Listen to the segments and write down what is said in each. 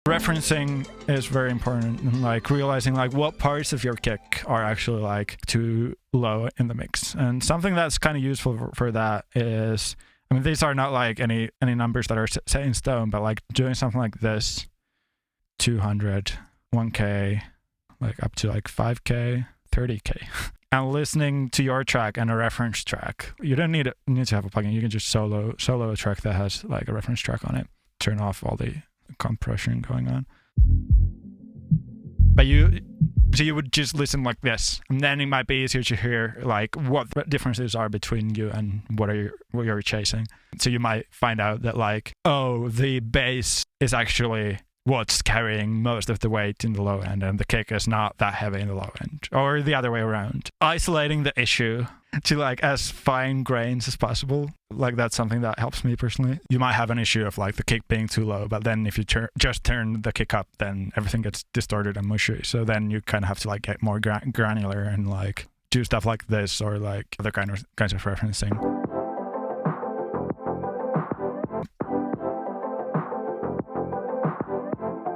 Referencing is very important, and like realizing like what parts of your kick are actually like too low in the mix. And something that's kind of useful for that is, I mean, these are not like any numbers that are set in stone, but like doing something like this, 200, 1K, like up to like 5K, 30K. And listening to your track and a reference track. You don't need to have a plugin. You can just solo a track that has like a reference track on it. Turn off all the compression going on. But you would just listen like this, and then it might be easier to hear like what the differences are between you and what you're chasing. So you might find out that like, oh, the bass is actually what's carrying most of the weight in the low end, and the kick is not that heavy in the low end, or the other way around. Isolating the issue to like as fine grains as possible, like that's something that helps me personally. You might have an issue of like the kick being too low, but then if you just turn the kick up, then everything gets distorted and mushy. So then you kind of have to like get more granular and like do stuff like this, or like other kinds of referencing.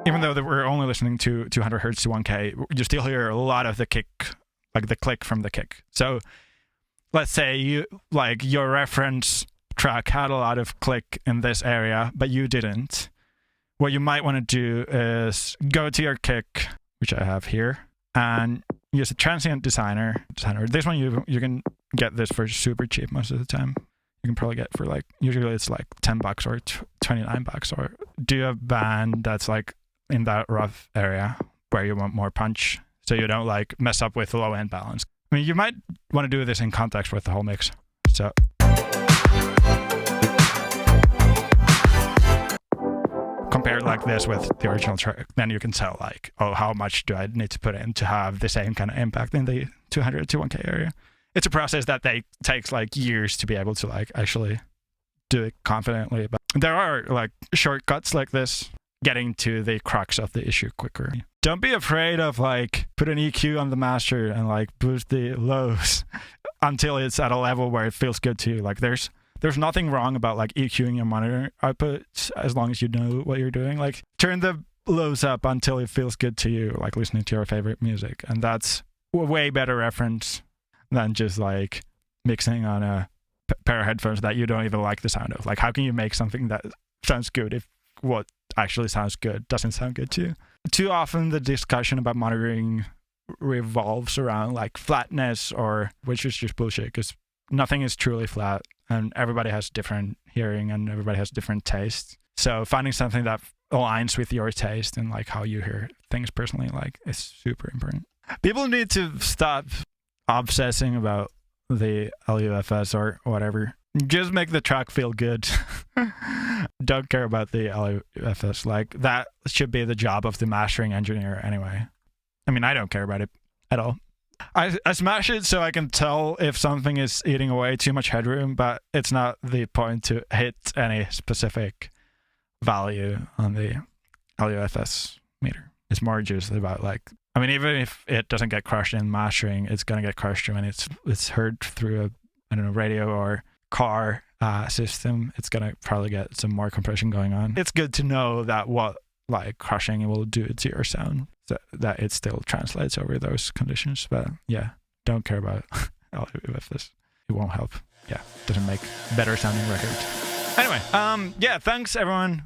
Even though we're only listening to 200 hertz to 1K, you still hear a lot of the kick, like the click from the kick. So let's say your reference track had a lot of click in this area, but you didn't. What you might want to do is go to your kick, which I have here, and use a transient designer. This one you can get this for super cheap most of the time. You can probably get for like, usually it's like $10 or $29, or do a band that's like in that rough area where you want more punch, so you don't like mess up with the low end balance. I mean, you might want to do this in context with the whole mix. So compare like this with the original track, then you can tell like, oh, how much do I need to put in to have the same kind of impact in the 200 to 1K area. It's a process that takes like years to be able to like actually do it confidently, but there are like shortcuts like this, getting to the crux of the issue quicker. Don't be afraid of like put an EQ on the master and like boost the lows until it's at a level where it feels good to you. Like there's nothing wrong about like EQing your monitor outputs as long as you know what you're doing. Like turn the lows up until it feels good to you, like listening to your favorite music. And that's a way better reference than just like mixing on a pair of headphones that you don't even like the sound of. Like how can you make something that sounds good if what actually sounds good doesn't sound good to you? Too often the discussion about monitoring revolves around like flatness, or which is just bullshit, because nothing is truly flat and everybody has different hearing and everybody has different tastes. So finding something that aligns with your taste and like how you hear things personally, like, is super important. People need to stop obsessing about the LUFS or whatever. Just make the track feel good. Don't care about the LUFS. Like, that should be the job of the mastering engineer anyway. I mean, I don't care about it at all. I smash it so I can tell if something is eating away too much headroom, but it's not the point to hit any specific value on the LUFS meter. It's more just about like, I mean, even if it doesn't get crushed in mastering, it's going to get crushed when it's heard through a radio or car system. It's going to probably get some more compression going on. It's good to know that what like crushing will do to your sound, so that it still translates over those conditions. But yeah, don't care about LUFS. It won't help. Yeah, doesn't make better sounding records. Anyway, yeah, thanks everyone.